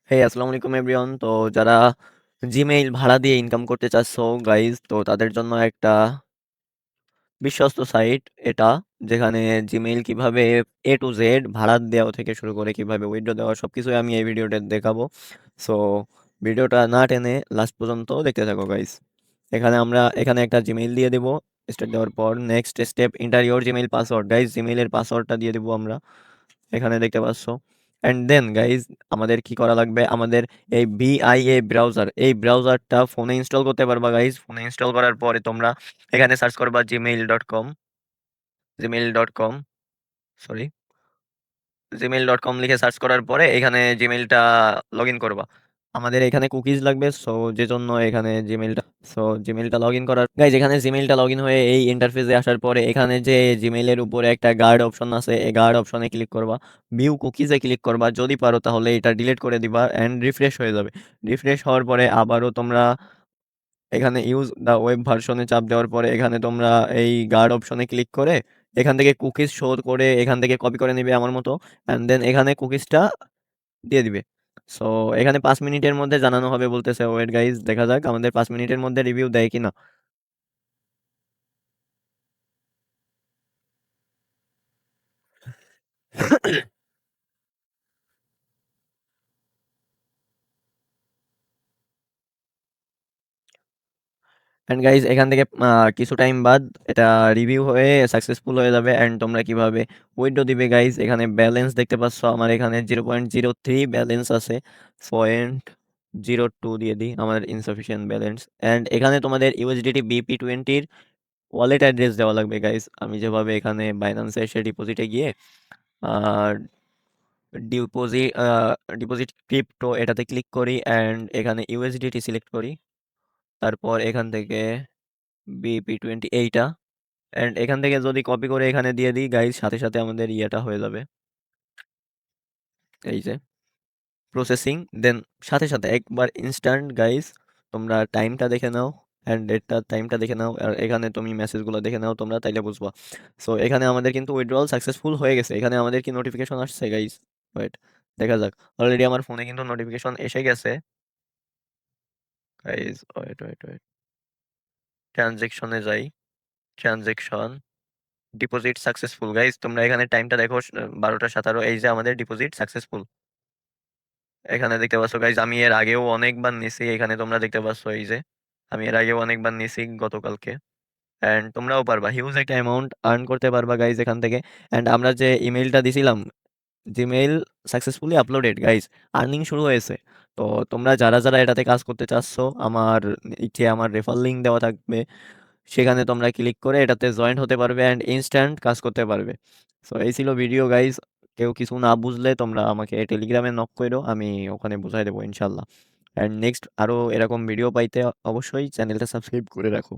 আসসালামু আলাইকুম এভরিওয়ান। তো যারা জিমেইল ভাড়া দিয়ে ইনকাম করতে চাচ্ছো গাইজ, তো তাদের জন্য একটা বিশ্বস্ত সাইট এটা, যেখানে জিমেইল কিভাবে এ টু জেড ভাড়া দেওয়া থেকে শুরু করে কিভাবে উইথড্র দেওয়া সবকিছুই আমি এই ভিডিওতে দেখাবো। সো ভিডিওটা না টেনে লাস্ট পর্যন্ত দেখতে থাকো গাইজ। এখানে একটা জিমেইল দিয়ে দেবো। স্টার্ট দেওয়ার পর next step, enter your Gmail password. Guys জিমেইলের পাসওয়ার্ডটা দিয়ে দেবো আমরা, এখানে দেখতে পাচ্ছ। অ্যান্ড দেন গাইজ আমাদের কি করা লাগবে, আমাদের এই ভিআইএ ব্রাউজার, এই ব্রাউজারটা ফোনে ইনস্টল করতে পারবা গাইজ। ফোনে ইনস্টল করার পরে তোমরা এখানে সার্চ করবা জিমেইল ডট কম, সরি, জিমেইল.com লিখে সার্চ করার পরে এখানে জিমেইলটা লগ ইন করবা। আমাদের এখানে কুকিজ লাগবে, সো যে জন্য এখানে জিমেইলটা লগ ইন করার গাইজ, এখানে জিমেইলটা লগ ইন হয়ে এই ইন্টারফেসে আসার পরে এখানে যে জিমেইলের উপরে একটা গার্ড অপশন আছে, এই গার্ড অপশনে ক্লিক করবা, ভিউ কুকিজে ক্লিক করবা। যদি পারো তাহলে এটা ডিলিট করে দিবা অ্যান্ড রিফ্রেশ হয়ে যাবে। রিফ্রেশ হওয়ার পরে আবারও তোমরা এখানে ইউজ দ্য ওয়েব ভার্সনে চাপ দেওয়ার পরে এখানে তোমরা এই গার্ড অপশনে ক্লিক করে এখান থেকে কুকিজ শো করে এখান থেকে কপি করে নিবে আমার মতো, অ্যান্ড দেন এখানে কুকিজটা দিয়ে দিবে। সো এখানে 5 মিনিটের মধ্যে জানানো হবে বলতেছে। ওয়েট গাইজ, দেখা যাক আমাদের 5 মিনিটের মধ্যে রিভিউ দেয় কিনা। অ্যান্ড গাইজ এখান থেকে কিছু টাইম বাদ এটা রিভিউ হয়ে সাকসেসফুল হয়ে যাবে। অ্যান্ড তোমরা কিভাবে উইথড্র দিবে গাইজ, এখানে ব্যালেন্স দেখতে পাচ্ছ, আমার এখানে 0.03 ব্যালেন্স আছে। 0.02 দিয়ে দিই, আমার ইনসাফিসিয়েন্ট ব্যালেন্স। অ্যান্ড এখানে তোমাদের ইউএসডিটি BP20 ওয়ালেট অ্যাড্রেস দেওয়া লাগবে গাইজ। আমি যেভাবে এখানে বাইন্যান্সে এসে ডিপোজিটে গিয়ে আর ডিপোজিট ডিপোজিট ক্রিপ্টো এটাতে ক্লিক করি অ্যান্ড এখানে ইউএসডিটি সিলেক্ট করি। তারপর এখান থেকে BP20 এইটা, অ্যান্ড এখান থেকে যদি কপি করে এখানে দিয়ে দিই গাইজ, সাথে সাথে আমাদের ইয়েটা হয়ে যাবে, এই যে প্রসেসিং। দেন সাথে সাথে একবার ইনস্ট্যান্ট গাইজ। তোমরা টাইমটা দেখে নাও, অ্যান্ড ডেটটা টাইমটা দেখে নাও, আর এখানে তুমি মেসেজগুলো দেখে নাও তোমরা, তাইলে বুঝবা। সো এখানে আমাদের কিন্তু উইথড্রয়াল সাকসেসফুল হয়ে গেছে। এখানে আমাদের কি নোটিফিকেশন আসছে গাইজ? ওয়েট, দেখা যাক। অলরেডি আমার ফোনে কিন্তু নোটিফিকেশন এসে গেছে গাইজ। ওয়েট ওয়েট ওয়েট, ট্রানজেকশনে যাই। Transaction, deposit successful guys. তোমরা এখানে টাইমটা দেখো, 12টা 17। এই যে আমাদের ডিপোজিট সাকসেসফুল, এখানে দেখতে পাচ্ছ গাইজ। আমি এর আগেও অনেকবার নিছি, এখানে তোমরা দেখতে পাচ্ছ এই যে আমি এর আগেও অনেকবার নিছি গতকালকে। অ্যান্ড তোমরাও পারবা হিউজ একটা অ্যামাউন্ট আর্ন করতে পারবা গাইজ এখান থেকে। অ্যান্ড আমরা যে ইমেইলটা দিছিলাম, Gmail successfully uploaded guys, earning শুরু হয়েছে। তো তোমরা যারা যারা এটাতে কাজ করতে চাচ্ছ, আমার নিচে আমার রেফার লিঙ্ক দেওয়া থাকবে, সেখানে তোমরা ক্লিক করে এটাতে জয়েন্ট হতে পারবে অ্যান্ড ইনস্ট্যান্ট কাজ করতে পারবে। সো এই ছিল ভিডিও গাইজ। কেউ কিছু না বুঝলে তোমরা আমাকে টেলিগ্রামে নক করো, আমি ওখানে বুঝাই দেবো ইনশাল্লাহ। অ্যান্ড নেক্সট আরও এরকম ভিডিও পাইতে অবশ্যই চ্যানেলটা সাবস্ক্রাইব করে রাখো।